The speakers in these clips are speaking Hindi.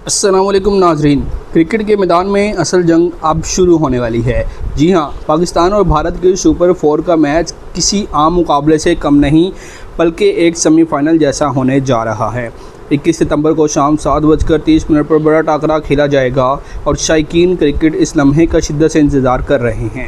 अस्सलाम वालेकुम नाजरीन। क्रिकेट के मैदान में असल जंग अब शुरू होने वाली है। जी हां, पाकिस्तान और भारत के सुपर 4 का मैच किसी आम मुकाबले से कम नहीं बल्कि एक सेमीफाइनल जैसा होने जा रहा है। 21 सितंबर को शाम 7:30 पर बड़ा टाकरा खेला जाएगा और शायकीन क्रिकेट इस लम्हे का शिद्दत से इंतज़ार कर रहे हैं।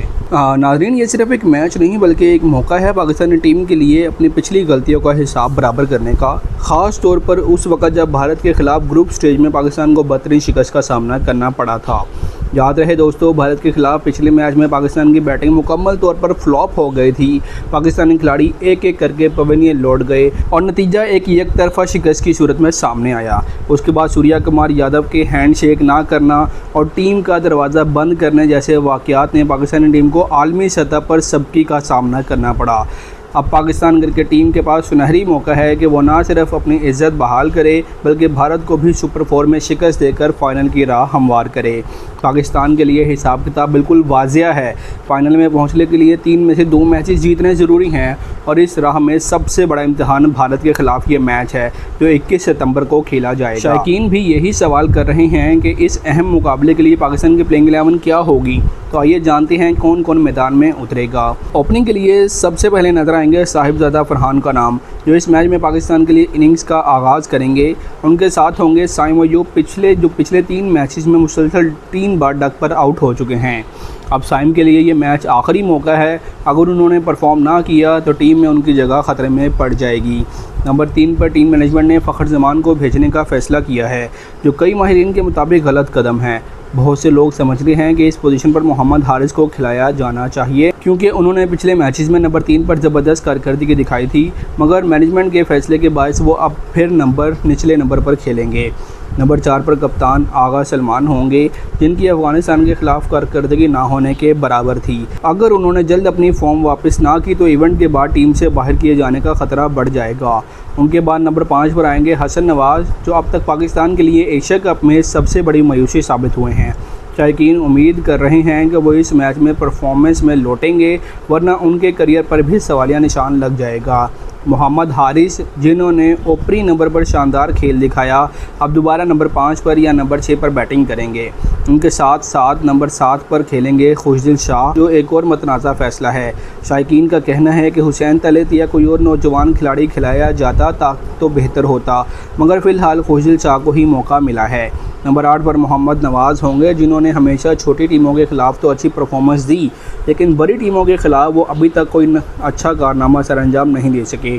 नाजरीन, ये सिर्फ एक मैच नहीं बल्कि एक मौका है पाकिस्तानी टीम के लिए अपनी पिछली गलतियों का हिसाब बराबर करने का, ख़ास तौर पर उस वक्त जब भारत के ख़िलाफ़ ग्रुप स्टेज में पाकिस्तान को बदतरीन शिकस्त का सामना करना पड़ा था। याद रहे दोस्तों, भारत के खिलाफ पिछले मैच में पाकिस्तान की बैटिंग मुकम्मल तौर पर फ्लॉप हो गई थी। पाकिस्तानी खिलाड़ी एक एक करके पवेलियन लौट गए और नतीजा एक तरफा शिकस्त की सूरत में सामने आया। उसके बाद सूर्या कुमार यादव के हैंडशेक ना करना और टीम का दरवाज़ा बंद करने जैसे वाक़यात ने पाकिस्तानी टीम को आलमी सतह पर सबकी का सामना करना पड़ा। अब पाकिस्तान क्रिकेट टीम के पास सुनहरी मौका है कि वो ना सिर्फ अपनी इज्जत बहाल करे बल्कि भारत को भी सुपर 4 में शिकस्त देकर फाइनल की राह हमवार करे। पाकिस्तान के लिए हिसाब किताब बिल्कुल वाज़िया है। फाइनल में पहुंचने के लिए 3 में से 2 मैचेस जीतने ज़रूरी हैं और इस राह में सबसे बड़ा इम्तिहान भारत के ख़िलाफ़ ये मैच है जो 21 सितंबर को खेला जाएगा। शायकीन भी यही सवाल कर रहे हैं कि इस अहम मुकाबले के लिए पाकिस्तान की प्लेइंग 11 क्या होगी। तो आइए जानते हैं कौन कौन मैदान में उतरेगा। ओपनिंग के लिए सबसे पहले नजर आएंगे साहिबजादा फरहान का नाम, जो इस मैच में पाकिस्तान के लिए इनिंग्स का आगाज़ करेंगे। उनके साथ होंगे साइम अयूब, पिछले 3 मैचेस में मुसलसल 3 बार डक पर आउट हो चुके हैं। अब साइम के लिए ये मैच आखिरी मौका है। अगर उन्होंने परफॉर्म ना किया तो टीम में उनकी जगह ख़तरे में पड़ जाएगी। नंबर 3 पर टीम मैनेजमेंट ने फ़खर जमान को भेजने का फ़ैसला किया है, जो कई माहिरीन के मुताबिक गलत कदम है। बहुत से लोग समझते हैं कि इस पोजीशन पर मोहम्मद हारिस को खिलाया जाना चाहिए क्योंकि उन्होंने पिछले मैचेस में नंबर 3 पर ज़बरदस्त कारकर्दगी दिखाई थी, मगर मैनेजमेंट के फ़ैसले के बायस वो अब फिर निचले नंबर पर खेलेंगे। नंबर 4 पर कप्तान आगा सलमान होंगे, जिनकी अफगानिस्तान के खिलाफ कारकर्दगी ना होने के बराबर थी। अगर उन्होंने जल्द अपनी फॉर्म वापस ना की तो इवेंट के बाद टीम से बाहर किए जाने का ख़तरा बढ़ जाएगा। उनके बाद नंबर 5 पर आएंगे हसन नवाज़, जो अब तक पाकिस्तान के लिए एशिया कप में सबसे बड़ी मायूसी साबित हुए हैं। शायकीन उम्मीद कर रहे हैं कि वो इस मैच में परफॉर्मेंस में लौटेंगे, वरना उनके करियर पर भी सवालिया निशान लग जाएगा। मोहम्मद हारिस, जिन्होंने ओपरी नंबर पर शानदार खेल दिखाया, अब दोबारा नंबर 5 पर या नंबर 6 पर बैटिंग करेंगे। उनके साथ साथ नंबर 7 पर खेलेंगे खुशदिल शाह, जो एक और मतनाज़ा फ़ैसला है। शायकीन का कहना है कि हुसैन तलत या कोई और नौजवान खिलाड़ी खिलाया जाता तो बेहतर होता, मगर फ़िलहाल खुशदिल शाह को ही मौका मिला है। नंबर 8 पर मोहम्मद नवाज़ होंगे, जिन्होंने हमेशा छोटी टीमों के ख़िलाफ़ तो अच्छी परफॉर्मेंस दी, लेकिन बड़ी टीमों के ख़िलाफ़ वो अभी तक कोई अच्छा कारनामा सरअंजाम नहीं दे सके।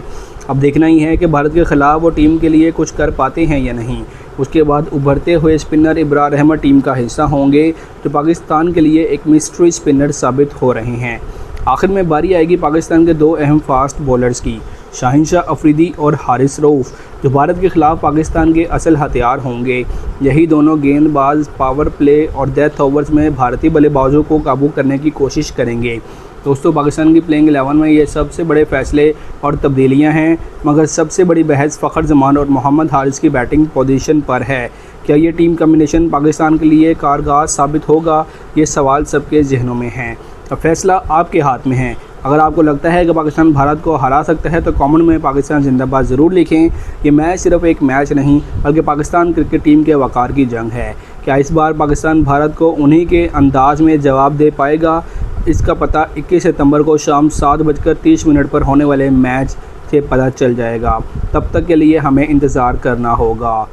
अब देखना ही है कि भारत के ख़िलाफ़ वो टीम के लिए कुछ कर पाते हैं या नहीं। उसके बाद उभरते हुए स्पिनर इब्रार अहमद टीम का हिस्सा होंगे, जो पाकिस्तान के लिए एक मिस्ट्री स्पिनर साबित हो रहे हैं। आखिर में बारी आएगी पाकिस्तान के 2 अहम फास्ट बॉलर्स की, शाहिनशाह अफरीदी और हारिस रऊफ़, जो भारत के ख़िलाफ़ पाकिस्तान के असल हथियार होंगे। यही दोनों गेंदबाज पावर प्ले और डेथ ओवर्स में भारतीय बल्लेबाजों को काबू करने की कोशिश करेंगे। दोस्तों, पाकिस्तान की प्लेइंग 11 में ये सबसे बड़े फ़ैसले और तब्दीलियां हैं, मगर सबसे बड़ी बहस फ़खर जमान और मोहम्मद हारिस की बैटिंग पोजीशन पर है। क्या ये टीम कम्बिनेशन पाकिस्तान के लिए कारगर साबित होगा? ये सवाल सबके जहनों में हैं। अब फैसला आपके हाथ में है। अगर आपको लगता है कि पाकिस्तान भारत को हरा सकता है तो कमेंट में पाकिस्तान जिंदाबाद ज़रूर लिखें। ये मैच सिर्फ एक मैच नहीं बल्कि पाकिस्तान क्रिकेट टीम के वक़ार की जंग है। क्या इस बार पाकिस्तान भारत को उन्हीं के अंदाज में जवाब दे पाएगा? इसका पता 21 सितंबर को शाम 7:30 पर होने वाले मैच से पता चल जाएगा। तब तक के लिए हमें इंतज़ार करना होगा।